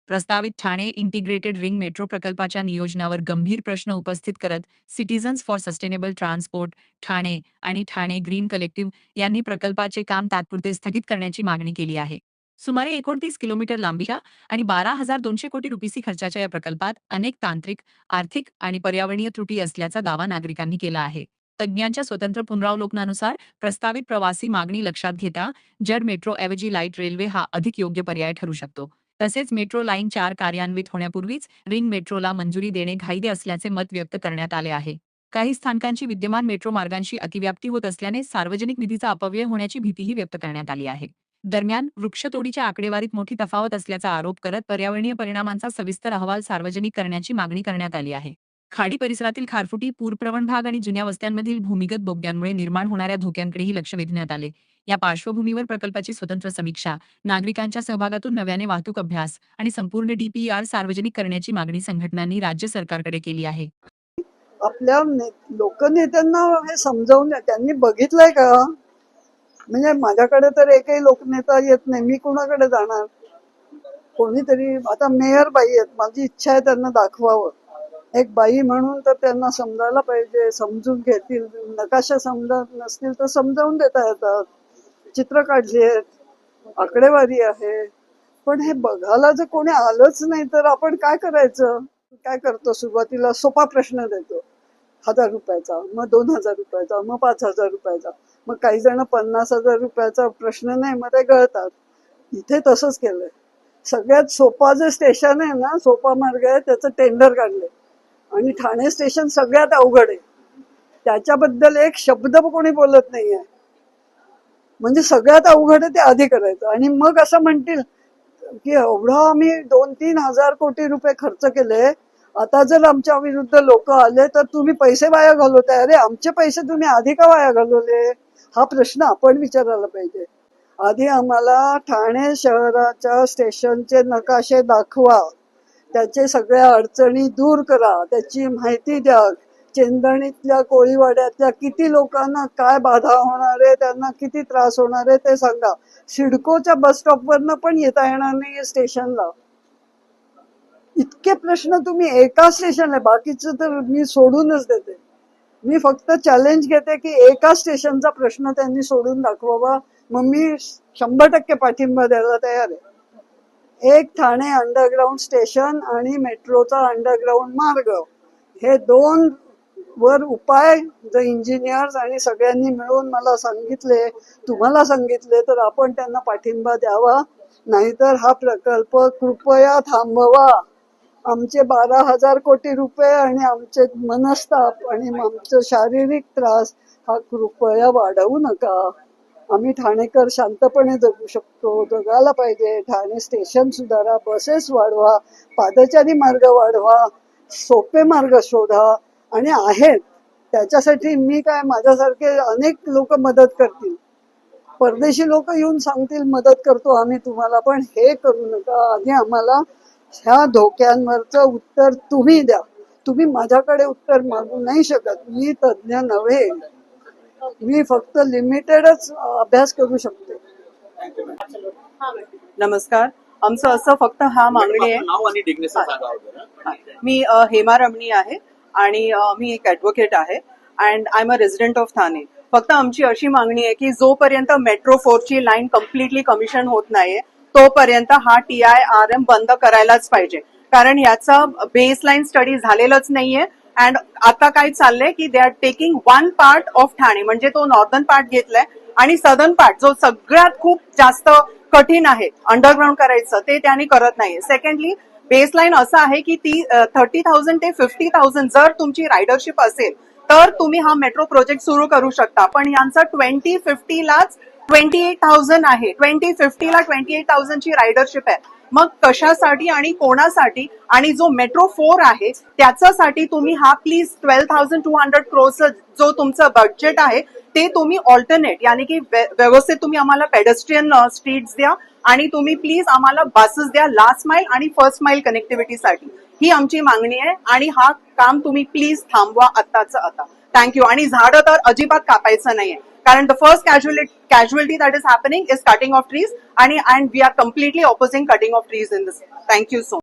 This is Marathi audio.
प्रस्तावित ठाणे इंटिग्रेटेड रिंग मेट्रो प्रकल्पाच्या नियोजनावर गंभीर प्रश्न उपस्थित करत citizens for sustainable transport Thane आणि ठाणे ग्रीन कलेक्टिव्ह यांनी प्रकल्पाचे काम तात्पुरते स्थगित करण्याची मागणी केली आहे. सुमारे 29 किलोमीटर लांबीच्या आणि 12,200 कोटी रुपये खर्चाच्या या प्रकल्पात अनेक तांत्रिक, आर्थिक आणि पर्यावरणीय त्रुटी असल्याचा दावा नागरिकांनी केला आहे. तज्ज्ञांच्या स्वतंत्र पुनरावलोकनानुसार प्रस्तावित प्रवासी मागणी लक्षात घेता जड मेट्रोऐवजी लाईट रेल्वे हा अधिक योग्य पर्याय ठरू शकतो. तसेच मेट्रो लाईन 4 कार्यान्वित होण्यापूर्वीच रिंग मेट्रोला मंजुरी देणे घाईचे असल्याचे मत व्यक्त करण्यात आले आहे. काही स्थानकांची विद्यमान मेट्रो मार्गांची अतिव्याप्ती होत असल्याने सार्वजनिक निधीचा अपव्यय होण्याची भीतीही व्यक्त करण्यात आली आहे. दरम्यान वृक्षतोडीच्या आकडेवारीत मोठी तफावत असल्याचा आरोप करत पर्यावरणीय परिणामांचा सविस्तर अहवाल सार्वजनिक करण्याची मागणी करण्यात आली आहे. खाडी परिसरातील खारफुटी, पूरप्रवण भाग आणि जुन्या वस्त्यांमधील भूमिगत बोगद्यांमुळे निर्माण होणाऱ्या धोक्यांकडेही लक्ष वेधण्यात आले. या पार्श्वभूमीवर प्रकल्पाची स्वतंत्र समीक्षा, नागरिकांच्या सहभागातून नव्याने वाहतूक अभ्यास आणि संपूर्ण DPR सार्वजनिक करण्याची मागणी संघटनांनी राज्य सरकारकडे केली आहे. आपल्या लोकनेत्यांना हे समजावून त्यांनी बघितलंय का? म्हणजे माझ्याकडे तर एकही लोकनेता येत नाही, मी कुणाकडे जाणार? कोणीतरी आता मेयर बाई आहेत, माझी इच्छा आहे त्यांना दाखवावं. एक बाई म्हणून तर त्यांना समजायला पाहिजे, समजून घेतील. नकाशा समजत नसतील तर समजावून देता येतात. चित्र काढली आहेत, आकडेवारी आहे, पण हे बघायला जर कोणी आलंच नाही तर आपण काय करायचं? काय करतो? सुरुवातीला सोपा प्रश्न देतो, 1,000 रुपयाचा, मग 2,000 रुपयाचा, मग 5,000 रुपयाचा, मग काही जण 50,000 रुपयाचा प्रश्न नाही मग ते गळतात. इथे तसंच केलंय. सगळ्यात सोपा जे स्टेशन आहे ना, सोपा मार्ग आहे, त्याचं टेंडर काढले आणि ठाणे स्टेशन सगळ्यात अवघड आहे. त्याच्याबद्दल एक शब्द कोणी बोलत नाहीये. म्हणजे सगळ्यात अवघड आहे ते आधी करायचं आणि मग असं म्हणतील की एवढा आम्ही 2-3 हजार कोटी रुपये खर्च केले, आता जर आमच्या विरुद्ध लोक आले तर तुम्ही पैसे वाया घालवताय. अरे आमचे पैसे तुम्ही आधी का वाया घालवले? हा प्रश्न आपण विचारायला पाहिजे. आधी आम्हाला ठाणे शहराच्या स्टेशनचे नकाशे दाखवा, त्याचे सगळ्या अडचणी दूर करा, त्याची माहिती द्या. चेंदणीतल्या कोळीवाड्यातल्या किती लोकांना काय बाधा होणार आहे, त्यांना किती त्रास होणार आहे ते सांगा. सिडकोच्या बस स्टॉपवरनं पण येता येणार नाही स्टेशनला. इतके प्रश्न तुम्ही एका स्टेशनला, बाकीचं तर मी सोडूनच देते. मी फक्त चॅलेंज घेते की एका स्टेशनचा प्रश्न त्यांनी सोडून दाखवावा, मग मी 100% पाठिंबा द्यायला तयार आहे. एक ठाणे अंडरग्राऊंड स्टेशन आणि मेट्रोचा अंडरग्राऊंड मार्ग, हे दोन वर उपाय जर इंजिनियर्स आणि सगळ्यांनी मिळून मला सांगितले, तुम्हाला सांगितले, तर आपण त्यांना पाठिंबा द्यावा. नाहीतर हा प्रकल्प कृपया थांबवा. आमचे 12,000 कोटी रुपये आणि आमचे मनस्ताप आणि आमचं शारीरिक त्रास हा कृपया वाढवू नका. आम्ही ठाणेकर शांतपणे जगू शकतो, जगायला पाहिजे. ठाणे स्टेशन सुधारा, बसेस वाढवा, पादचारी मार्ग वाढवा, सोपे मार्ग शोधा. आणि आहेत त्याच्यासाठी मी काय, माझ्यासारखे अनेक लोक मदत करतील. परदेशी लोक येऊन सांगतील मदत करतो आम्ही तुम्हाला, पण हे करू नका. आधी आम्हाला ह्या धोक्यांवरचं उत्तर तुम्ही द्या. तुम्ही माझ्याकडे उत्तर मागू नाही शकत. मी तज्ञ नव्हे, मी फक्त लिमिटेडच अभ्यास करू शकते. नमस्कार. आमचं असं फक्त हा मागणी आहे. मी हेमा रमणी आहे आणि मी एक ऍडव्होकेट आहे and I am a resident of Thane. फक्त आमची अशी मागणी आहे की जोपर्यंत मेट्रो 4ची लाईन कम्प्लिटली कमिशन होत नाहीये तोपर्यंत हा TIRM बंद करायलाच पाहिजे. कारण याचा बेसलाईन स्टडी झालेलंच नाहीये अँड आता काय चाललंय की they are taking one part of Thane, म्हणजे तो नॉर्दर्न पार्ट घेतलाय आणि सदर्न पार्ट जो सगळ्यात खूप जास्त कठीण आहे अंडरग्राऊंड करायचं, ते त्यांनी करत नाहीये. सेकंडली बेसलाईन असं आहे की ती 30,000 ते 50,000 जर तुमची रायडरशिप असेल तर तुम्ही हा मेट्रो प्रोजेक्ट सुरू करू शकता. पण यांचा 2050लाच 28,000 आहे. 2050ला 28,000 ची रायडरशिप आहे. मग कशासाठी आणि कोणासाठी? आणि जो मेट्रो 4 आहे त्याच्यासाठी तुम्ही हा प्लीज 12,200 crores जो तुमचं बजेट आहे ते तुम्ही ऑल्टरनेट, यानी की व्यवस्थित तुम्ही आम्हाला पेडेस्ट्रियन स्ट्रीट्स द्या आणि तुम्ही प्लीज आम्हाला बसेस द्या लास्ट माइल आणि फर्स्ट माइल कनेक्टिव्हिटीसाठी. ही आमची मागणी आहे आणि हा काम तुम्ही प्लीज थांबवा आत्ताचं आता. थँक्यू. आणि झाडं तर अजिबात कापायचं नाहीये, कारण the first casualty that is happening is cutting of trees and we are completely opposing cutting of trees in this. Thank you so much.